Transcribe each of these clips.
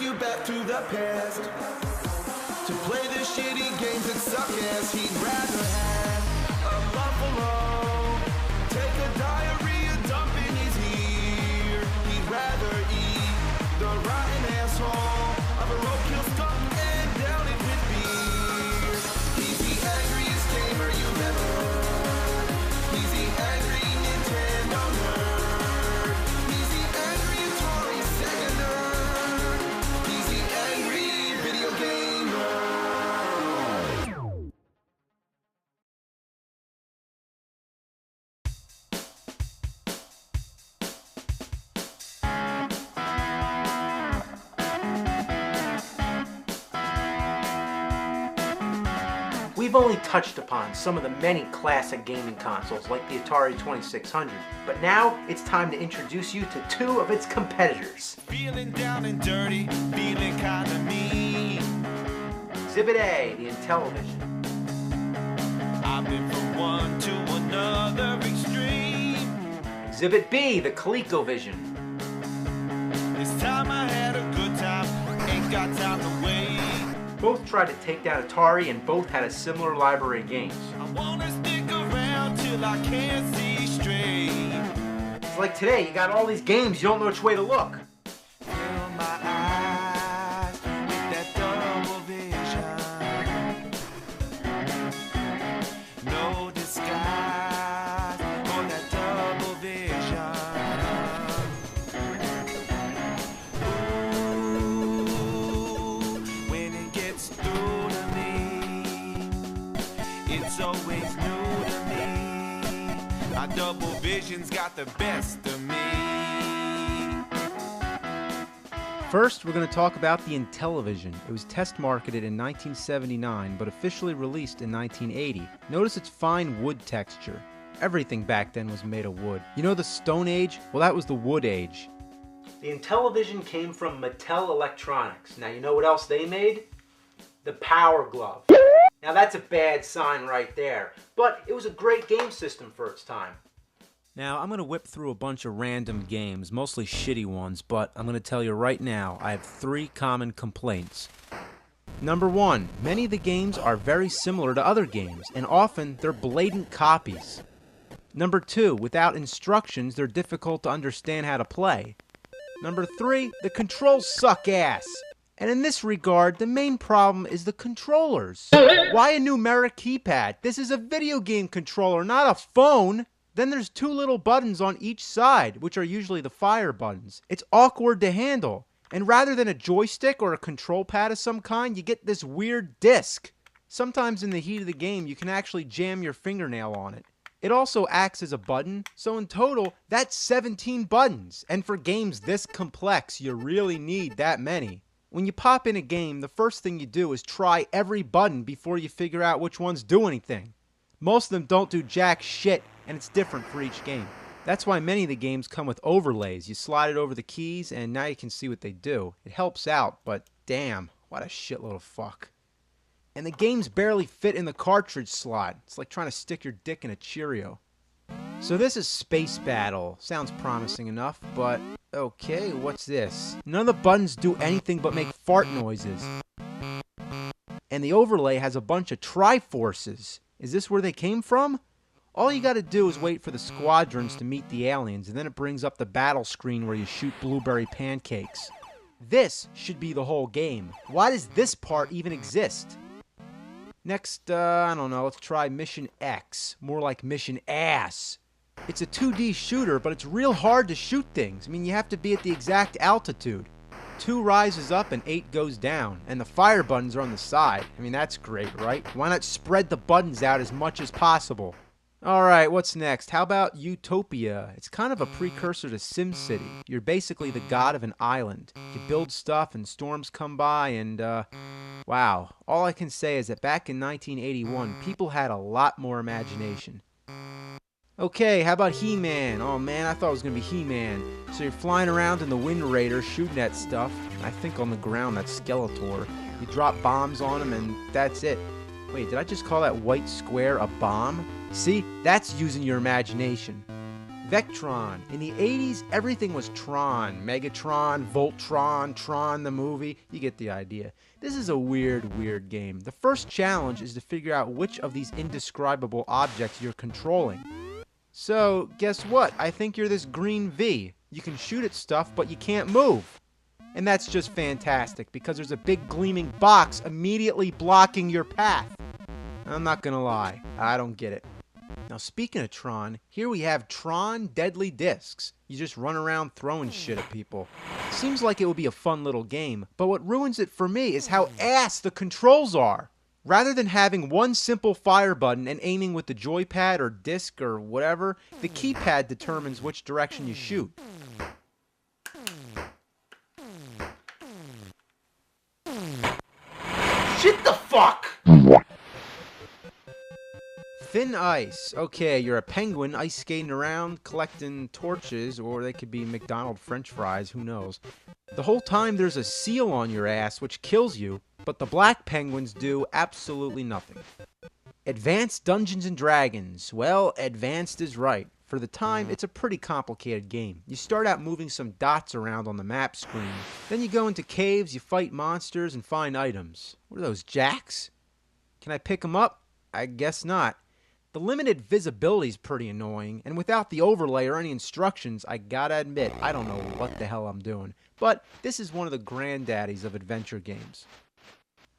take you back to the past to play the shitty games that suck ass. He'd rather have a buffalo take a diarrhea dump in his ear. He'd rather eat the rotten asshole of a roadkill skunk and down it with beer. He's the angriest gamer you've ever heard. He's the angry Nintendo nerd. He's the angry Atari Sega nerd. He's the angry video gamer. We've only touched upon some of the many classic gaming consoles like the Atari 2600, but now it's time to introduce you to two of its competitors. Feeling down and dirty, feeling kinda mean. Exhibit A, the Intellivision. I've been from one to another extreme. Exhibit B, the ColecoVision. This time I had a good time, ain't got time to wait. Both tried to take down Atari and both had a similar library of games. I wanna stick around till I can't see straight. It's like today, you got all these games, you don't know which way to look. Fill my eyes with that double vision. No disguise for that double vision. Ooh, when it gets through to me, it's always new to me. My double vision's got the best of me. First, we're going to talk about the Intellivision. It was test marketed in 1979, but officially released in 1980. Notice its fine wood texture. Everything back then was made of wood. You know the Stone Age? Well, that was the Wood Age. The Intellivision came from Mattel Electronics. Now, you know what else they made? The Power Glove. Now, that's a bad sign right there, but it was a great game system for its time. Now, I'm going to whip through a bunch of random games, mostly shitty ones, but I'm going to tell you right now, I have 3 common complaints. Number 1, many of the games are very similar to other games, and often they're blatant copies. Number 2, without instructions, they're difficult to understand how to play. Number 3, the controls suck ass. And in this regard, the main problem is the controllers. Why a numeric keypad? This is a video game controller, not a phone. Then there's 2 little buttons on each side, which are usually the fire buttons. It's awkward to handle. And rather than a joystick or a control pad of some kind, you get this weird disc. Sometimes in the heat of the game, you can actually jam your fingernail on it. It also acts as a button, so in total, that's 17 buttons. And for games this complex, you really need that many. When you pop in a game, the first thing you do is try every button before you figure out which ones do anything. Most of them don't do jack shit, and it's different for each game. That's why many of the games come with overlays. You slide it over the keys, and now you can see what they do. It helps out, but damn, what a shitload of fuck. And the games barely fit in the cartridge slot. It's like trying to stick your dick in a Cheerio. So this is Space Battle. Sounds promising enough, but okay, what's this? None of the buttons do anything but make fart noises. And the overlay has a bunch of Triforces. Is this where they came from? All you gotta do is wait for the squadrons to meet the aliens, and then it brings up the battle screen where you shoot blueberry pancakes. This should be the whole game. Why does this part even exist? Next, I don't know, let's try Mission X. More like Mission Ass. It's a 2D shooter, but it's real hard to shoot things. I mean, you have to be at the exact altitude. 2 rises up and 8 goes down, and the fire buttons are on the side. I mean, that's great, right? Why not spread the buttons out as much as possible? Alright, what's next? How about Utopia? It's kind of a precursor to SimCity. You're basically the god of an island. You build stuff and storms come by and, wow. All I can say is that back in 1981, people had a lot more imagination. Okay, how about He-Man? Oh man, I thought it was gonna be He-Man. So you're flying around in the Wind Raider shooting at stuff. I think on the ground that's Skeletor. You drop bombs on him and that's it. Wait, did I just call that white square a bomb? See, that's using your imagination. Vectron. In the 80s, everything was Tron. Megatron, Voltron, Tron the movie. You get the idea. This is a weird game. The first challenge is to figure out which of these indescribable objects you're controlling. So, guess what? I think you're this green V. You can shoot at stuff, but you can't move. And that's just fantastic, because there's a big gleaming box immediately blocking your path. I'm not gonna lie, I don't get it. Now, speaking of Tron, here we have Tron Deadly Discs. You just run around throwing shit at people. Seems like it would be a fun little game, but what ruins it for me is how ass the controls are. Rather than having one simple fire button and aiming with the joypad or disc or whatever, the keypad determines which direction you shoot. Shit the fuck! Thin Ice. Okay, you're a penguin ice skating around collecting torches, or they could be McDonald's French fries, who knows. The whole time there's a seal on your ass which kills you, but the black penguins do absolutely nothing. Advanced Dungeons and Dragons. Well, advanced is right. For the time, it's a pretty complicated game. You start out moving some dots around on the map screen. Then you go into caves, you fight monsters, and find items. What are those, jacks? Can I pick them up? I guess not. The limited visibility is pretty annoying, and without the overlay or any instructions, I gotta admit, I don't know what the hell I'm doing. But this is one of the granddaddies of adventure games.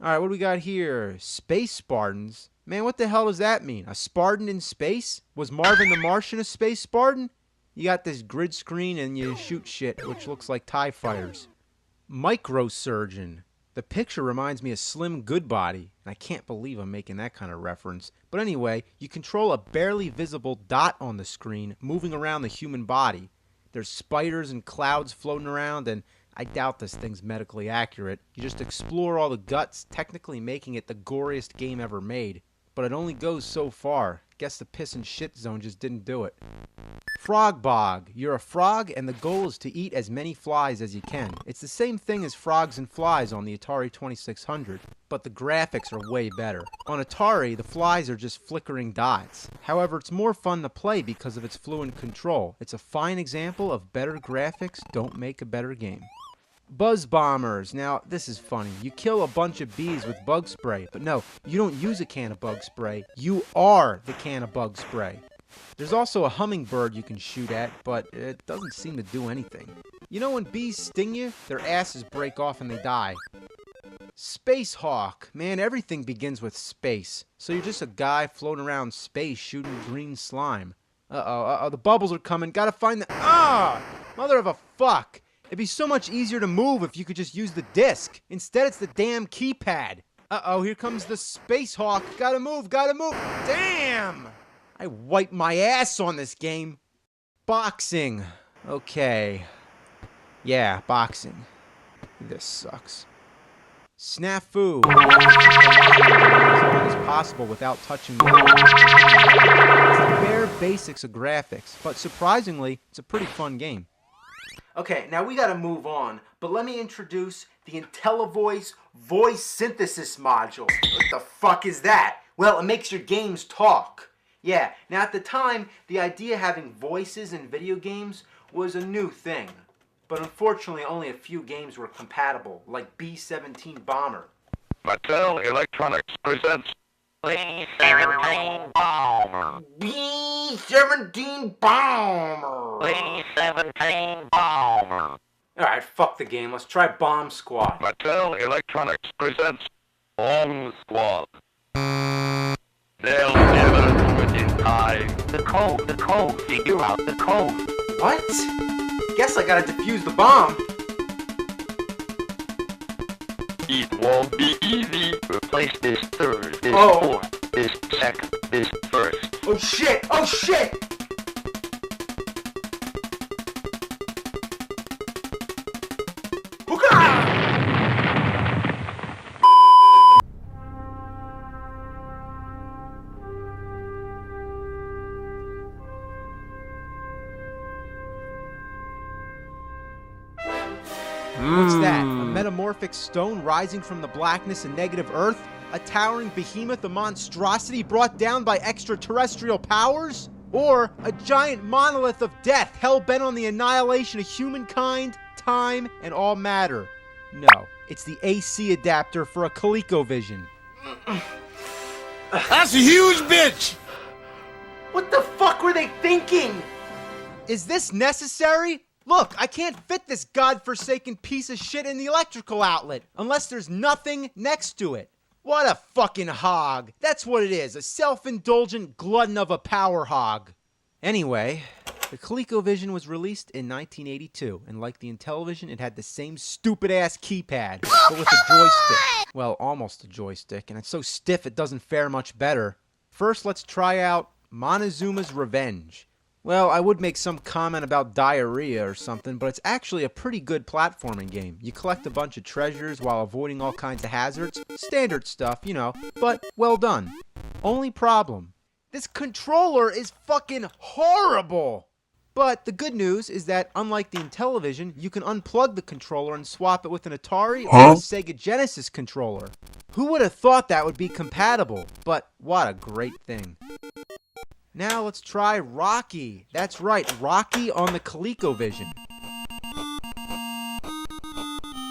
Alright, what do we got here? Space Spartans? Man, what the hell does that mean? A Spartan in space? Was Marvin the Martian a space Spartan? You got this grid screen and you shoot shit, which looks like TIE fighters. Microsurgeon. The picture reminds me of Slim Goodbody, and I can't believe I'm making that kind of reference. But anyway, you control a barely visible dot on the screen moving around the human body. There's spiders and clouds floating around, and I doubt this thing's medically accurate. You just explore all the guts, technically making it the goriest game ever made. But it only goes so far. Guess the piss and shit zone just didn't do it. Frog Bog. You're a frog, and the goal is to eat as many flies as you can. It's the same thing as Frogs and Flies on the Atari 2600, but the graphics are way better. On Atari, the flies are just flickering dots. However, it's more fun to play because of its fluent control. It's a fine example of better graphics don't make a better game. Buzz Bombers. Now, this is funny. You kill a bunch of bees with bug spray, but no, you don't use a can of bug spray. You are the can of bug spray. There's also a hummingbird you can shoot at, but it doesn't seem to do anything. You know when bees sting you, their asses break off and they die. Space Hawk. Man, everything begins with space. So you're just a guy floating around space shooting green slime. Uh-oh, the bubbles are coming. Gotta find the... Mother of a fuck! It'd be so much easier to move if you could just use the disc. Instead, it's the damn keypad. Uh-oh, here comes the Space Hawk. Gotta move, gotta move. Damn! I wiped my ass on this game. Boxing. Okay. Yeah, boxing. This sucks. Snafu. As long as possible without touching the ball. It's the bare basics of graphics, but surprisingly, it's a pretty fun game. Okay, now we gotta move on, but let me introduce the Intellivoice voice synthesis module. What the fuck is that? Well, it makes your games talk. Yeah, now at the time, the idea of having voices in video games was a new thing. But unfortunately, only a few games were compatible, like B-17 Bomber. Mattel Electronics presents B-17 Bomber. B-17 Bomber! B-17 Bomber. Alright, fuck the game. Let's try Bomb Squad. Mattel Electronics presents Bomb Squad. They'll never do it in time. The code, figure out the code. What? Guess I gotta defuse the bomb. It won't be easy. Replace this third, this Oh. fourth, this second, this first. Oh shit! Oh shit! What's that? A metamorphic stone rising from the blackness and negative earth? A towering behemoth, a monstrosity brought down by extraterrestrial powers? Or a giant monolith of death hell-bent on the annihilation of humankind, time, and all matter? No, it's the AC adapter for a ColecoVision. That's a huge bitch! What the fuck were they thinking? Is this necessary? Look, I can't fit this godforsaken piece of shit in the electrical outlet unless there's nothing next to it. What a fucking hog. That's what it is, a self-indulgent glutton of a power hog. Anyway, the ColecoVision was released in 1982, and like the Intellivision, it had the same stupid-ass keypad, but with a joystick. Well, almost a joystick, and it's so stiff it doesn't fare much better. First, let's try out Montezuma's Revenge. Well, I would make some comment about diarrhea or something, but it's actually a pretty good platforming game. You collect a bunch of treasures while avoiding all kinds of hazards. Standard stuff, you know, but well done. Only problem, this controller is fucking horrible! But the good news is that, unlike the Intellivision, you can unplug the controller and swap it with an Atari or a Sega Genesis controller. Who would have thought that would be compatible? But what a great thing. Now let's try Rocky. That's right, Rocky on the ColecoVision.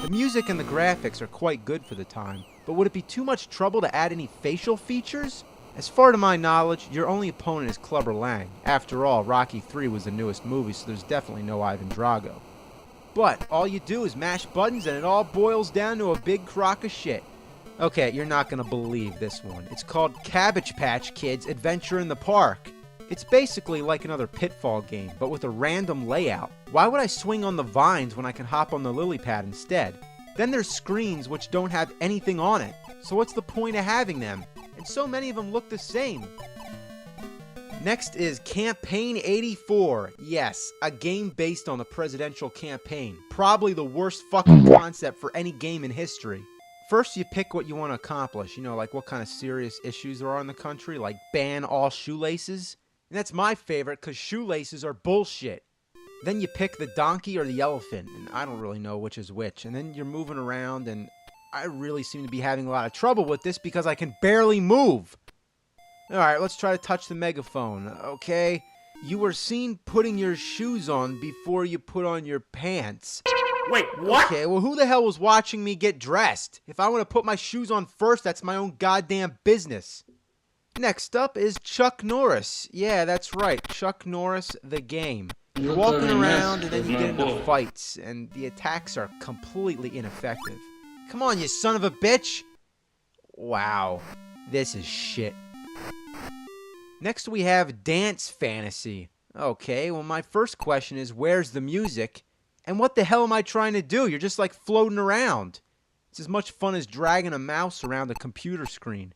The music and the graphics are quite good for the time, but would it be too much trouble to add any facial features? As far to my knowledge, your only opponent is Clubber Lang. After all, Rocky 3 was the newest movie, so there's definitely no Ivan Drago. But all you do is mash buttons and it all boils down to a big crock of shit. Okay, you're not gonna believe this one. It's called Cabbage Patch Kids Adventure in the Park. It's basically like another Pitfall game, but with a random layout. Why would I swing on the vines when I can hop on the lily pad instead? Then there's screens which don't have anything on it. So what's the point of having them? And so many of them look the same. Next is Campaign 84. Yes, a game based on the presidential campaign. Probably the worst fucking concept for any game in history. First, you pick what you want to accomplish. You know, like what kind of serious issues there are in the country, like ban all shoelaces. And that's my favorite, because shoelaces are bullshit. Then you pick the donkey or the elephant, and I don't really know which is which. And then you're moving around, and I really seem to be having a lot of trouble with this because I can barely move. Alright, let's try to touch the megaphone, okay? You were seen putting your shoes on before you put on your pants. Wait, what? Okay, well, who the hell was watching me get dressed? If I want to put my shoes on first, that's my own goddamn business. Next up is Chuck Norris. Yeah, that's right, Chuck Norris, the game. You're walking around and then you get into fights, and the attacks are completely ineffective. Come on, you son of a bitch! Wow, this is shit. Next we have Dance Fantasy. Okay, well my first question is, where's the music? And what the hell am I trying to do? You're just like floating around. It's as much fun as dragging a mouse around a computer screen.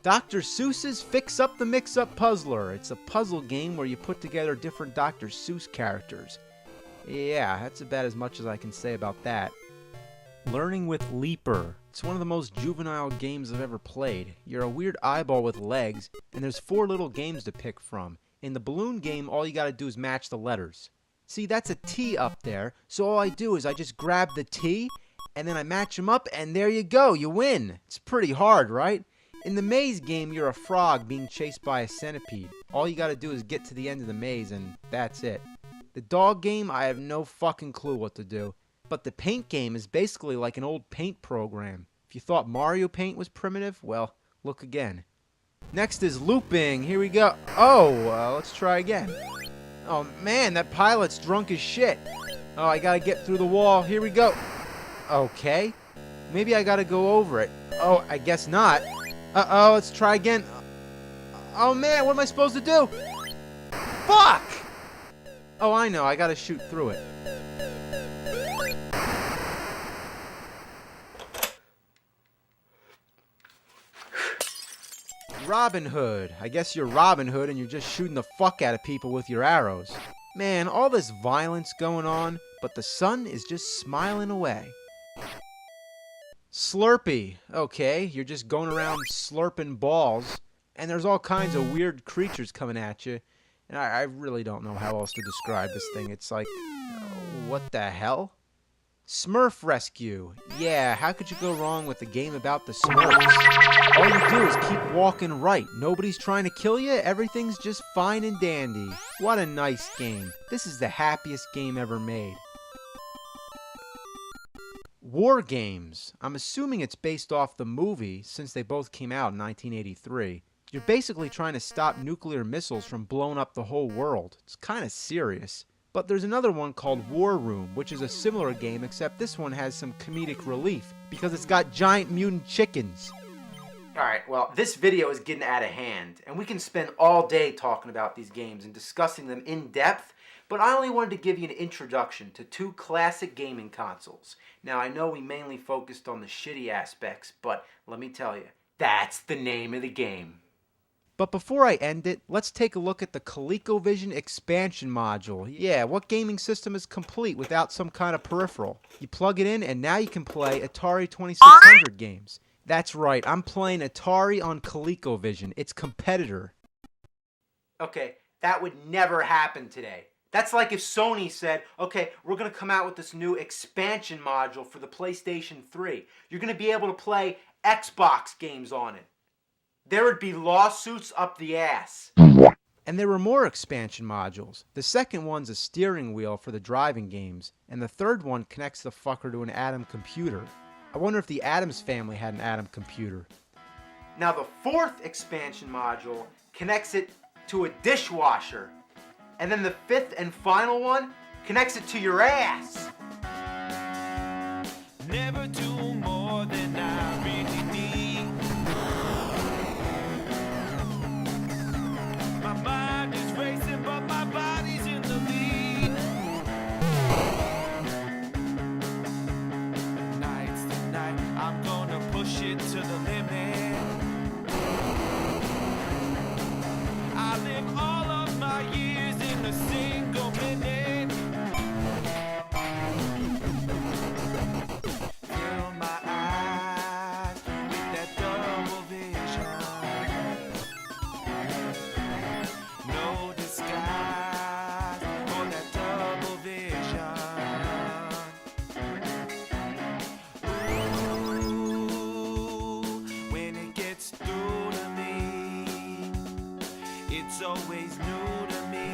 Dr. Seuss's Fix Up the Mix-Up Puzzler. It's a puzzle game where you put together different Dr. Seuss characters. Yeah, that's about as much as I can say about that. Learning with Leaper. It's one of the most juvenile games I've ever played. You're a weird eyeball with legs, and there's 4 little games to pick from. In the balloon game, all you gotta do is match the letters. See, that's a T up there, so all I do is I just grab the T, and then I match them up, and there you go, you win. It's pretty hard, right? In the maze game, you're a frog being chased by a centipede. All you gotta do is get to the end of the maze, and that's it. The dog game, I have no fucking clue what to do. But the paint game is basically like an old paint program. If you thought Mario Paint was primitive, well, look again. Next is looping. Here we go. Oh, let's try again. Oh man, that pilot's drunk as shit. Oh, I gotta get through the wall. Here we go. Okay. Maybe I gotta go over it. Oh, I guess not. Uh-oh, let's try again. Oh man, what am I supposed to do? Fuck! Oh, I know, I gotta shoot through it. Robin Hood. I guess you're Robin Hood and you're just shooting the fuck out of people with your arrows. Man, all this violence going on, but the sun is just smiling away. Slurpee. Okay, you're just going around slurping balls, and there's all kinds of weird creatures coming at you, and I really don't know how else to describe this thing. It's like, what the hell? Smurf Rescue. Yeah, how could you go wrong with a game about the Smurfs? All you do is keep walking right. Nobody's trying to kill you. Everything's just fine and dandy. What a nice game. This is the happiest game ever made. War Games. I'm assuming it's based off the movie since they both came out in 1983. You're basically trying to stop nuclear missiles from blowing up the whole world. It's kind of serious. But there's another one called War Room, which is a similar game, except this one has some comedic relief because it's got giant mutant chickens. Alright, well, this video is getting out of hand, and we can spend all day talking about these games and discussing them in depth, but I only wanted to give you an introduction to two classic gaming consoles. Now, I know we mainly focused on the shitty aspects, but let me tell you, that's the name of the game. But before I end it, let's take a look at the ColecoVision expansion module. Yeah, what gaming system is complete without some kind of peripheral? You plug it in and now you can play Atari 2600 games. That's right, I'm playing Atari on ColecoVision, its competitor. Okay, that would never happen today. That's like if Sony said, okay, we're going to come out with this new expansion module for the PlayStation 3. You're going to be able to play Xbox games on it. There would be lawsuits up the ass. And there were more expansion modules. The second one's a steering wheel for the driving games, and the third one connects the fucker to an Atom computer. I wonder if the Addams family had an Atom computer. Now the fourth expansion module connects it to a dishwasher. And then the fifth and final one connects it to your ass. Never do more than I really need. My mind is racing, but my body's in the lead. Night's the night, I'm gonna push it to the limit. I live all of my years in a single minute. Fill my eyes with that double vision. No disguise for that double vision. Ooh, when it gets through to me, it's always new to me.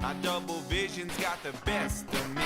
My double vision's got the best of me.